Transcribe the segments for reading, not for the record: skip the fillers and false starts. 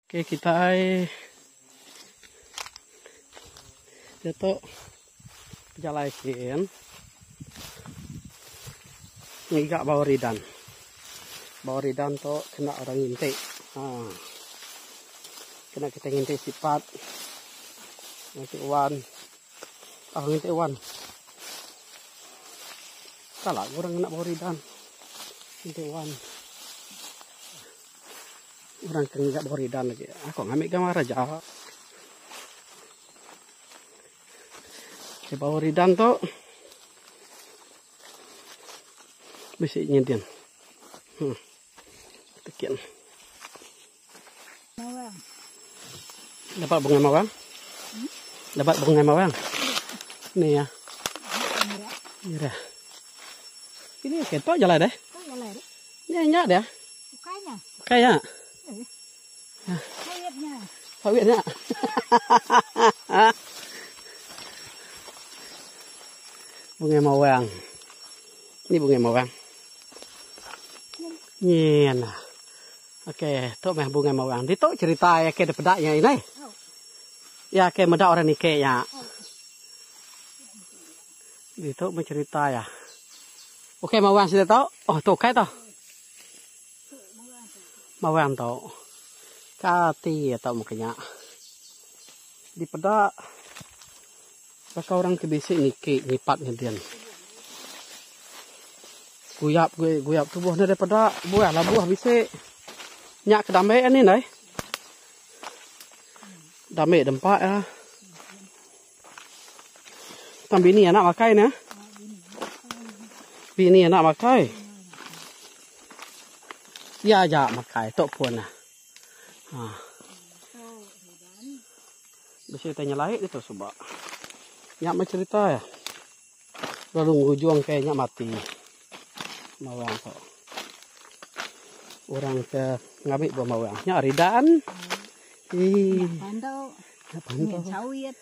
Oke, kita itu jalain ngigak bawaridan tuh kena orang ngintip. Kena kita ngintip sifat ngintip uan ngintip uan salah orang kena bawaridan ngintip uan orang kena bawaridan lagi. Aku ngambil gambar aja. Di bawaridan tuh bisa nyintin. Tekian. Mawang. Dapat bunga mawang? Dapat bunga mawang? Nih ya. Merah. Ini ketok jalan deh. Nyanyi deh. Kayak. Sawitnya. Bunga mawang. Ini bunga mawang. Nyen. Oke, tuh mah bunga mawang. Di tuh cerita ya ke pedaknya ini. Ya ke medak orang nike ya. Di tuh mencerita ya. Oke, mawang sudah tahu. Oh, tuh kayak tuh. Mawang tuh. Kati ya tahu mukanya. Di pedak. Bakal orang kebisik nike nyipat ngedian. Guyap tuh buahnya daripada buah lah buah bisa nyak kedamai ini nih damai dempak ya tapi ini anak makai nih bini anak makai ya aja makai tok pun nah bisa tanya lain itu coba nyak mencerita ya lalu ngujung kayaknya mati mawang kok orang ke ngambil buah mawang nyari dan Pantau sawit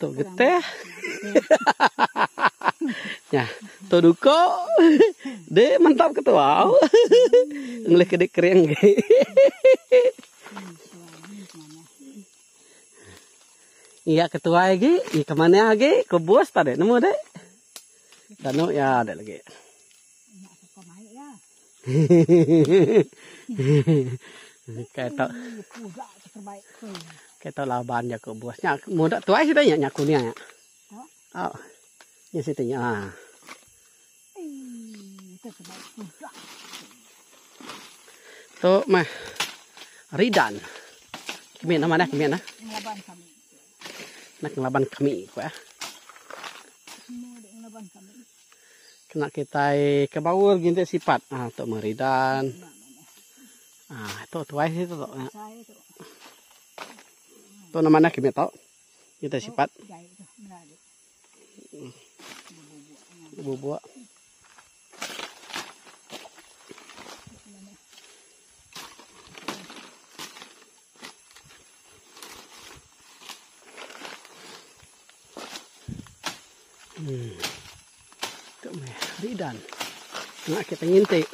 tuh geteh ya tuh duko deh mantap ketua ngelih kedek kering iya ketua lagi kemana lagi ke bos tadi nemu deh dan ya ada lagi. Kayak laban ya ke bosnya muda tua sih tanya nyakunya ya. Oh, ya sih tanya. Tuh mah ridan. Kemana mana kemana? Nak ngelaban kami ya. Kena kita ke bawah gitu sifat untuk meridan itu tuai itu tuh namanya kita tahu kita sifat bubuk ridan nah kita ngintip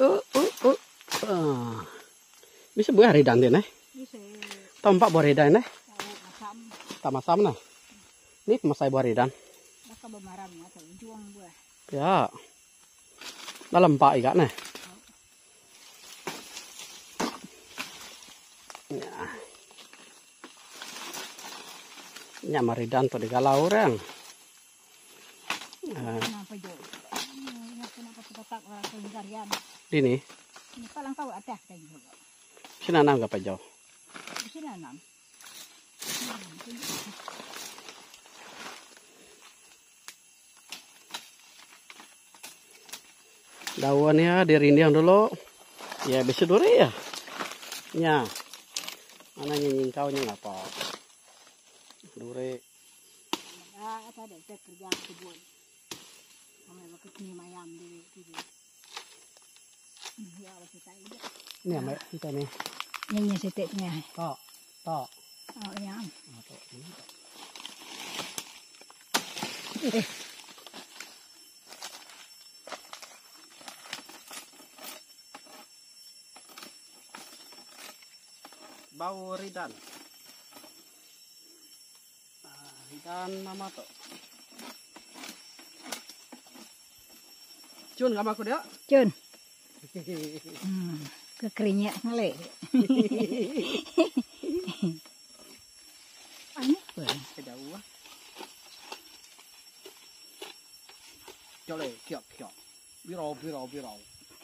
bisa buah ridan deh nih tompak buah ridan nih tak masam nah ini masai buah ridan ya dalam pak ikan nih ya maridan tuh digalau orang ini sini nanam gak jauh daunnya dirinding dulu ya bisa duri ya mana nyinying kaunya apa duri ini apa kita nih yang seteknya tok oh ya bau ridan. Ridan mama to. Cun kamu aku dia. Cun. Kekeringnya ngelek. Aneh banget. Kedau. Jole, kiok. Birau.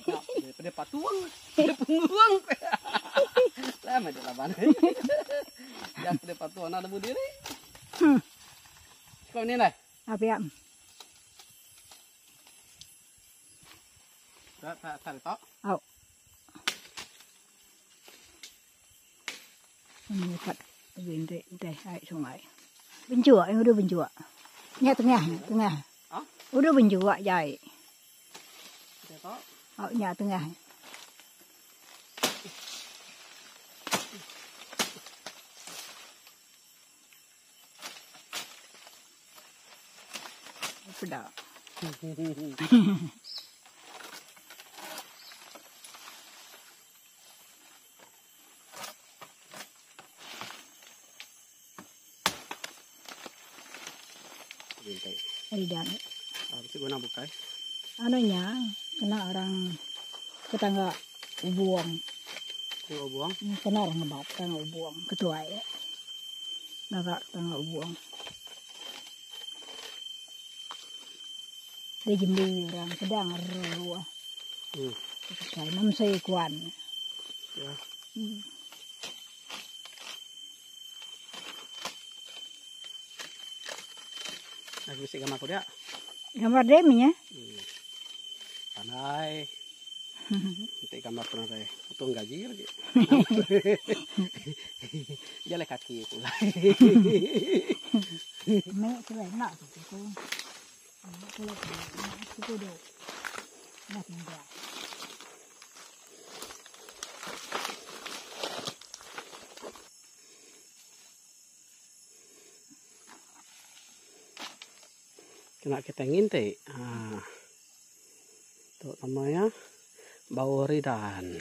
Ya, daripada patuang, dia penguang. Lama dia laban. Ya, daripada patuang ada berdiri. Kau ni lah. Apa ya? Tak tak. Oh. Ini kat binte ai sungai. Benjua, udah benjua. Nya tengah. Ah? Udah benjua jai. Tak. Oh, nya tengah. Sudah. Ridan. Harus guna bukai. Anunya kena orang tetangga ubuang. Kau buang. Kena orang ngebat tetangga ubuang. Ketua ya. Nggak tetangga ubuang. Dia jembi orang sedang ruah. Kayak 6 sekuan. Ya. Aku bisa gambar aku dia. Gambar deminya. Pandai. Nanti gambar pernah deh. Untung gaji lagi. Jalan kaki pula. Mek celai nak tu. Itu do. Nak enggak. Kena kita nginte. Itu namanya bau ridan.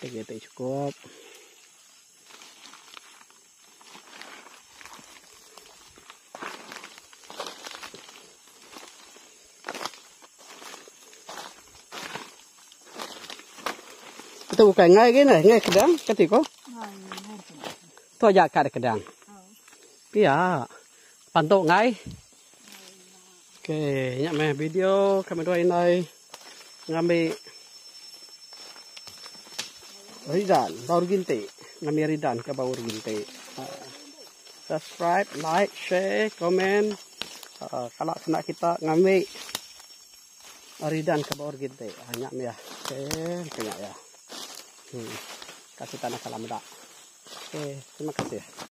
Kita cukup. Itu bukan ngai gini, ngai kedang ketiko. Tu aja kar kedang. Pia. Pantuk ngai. Oke, nyak meh video kami doain lai ngambil ridan baru ginte, ngambil ridan ke baru ginte. Subscribe, like, share, komen. Kalau nak kita ngambil ridan ke baru ginte, nyak meh ya. Oke, banyak ya. Kasih tanah salam dak. Oke, terima kasih.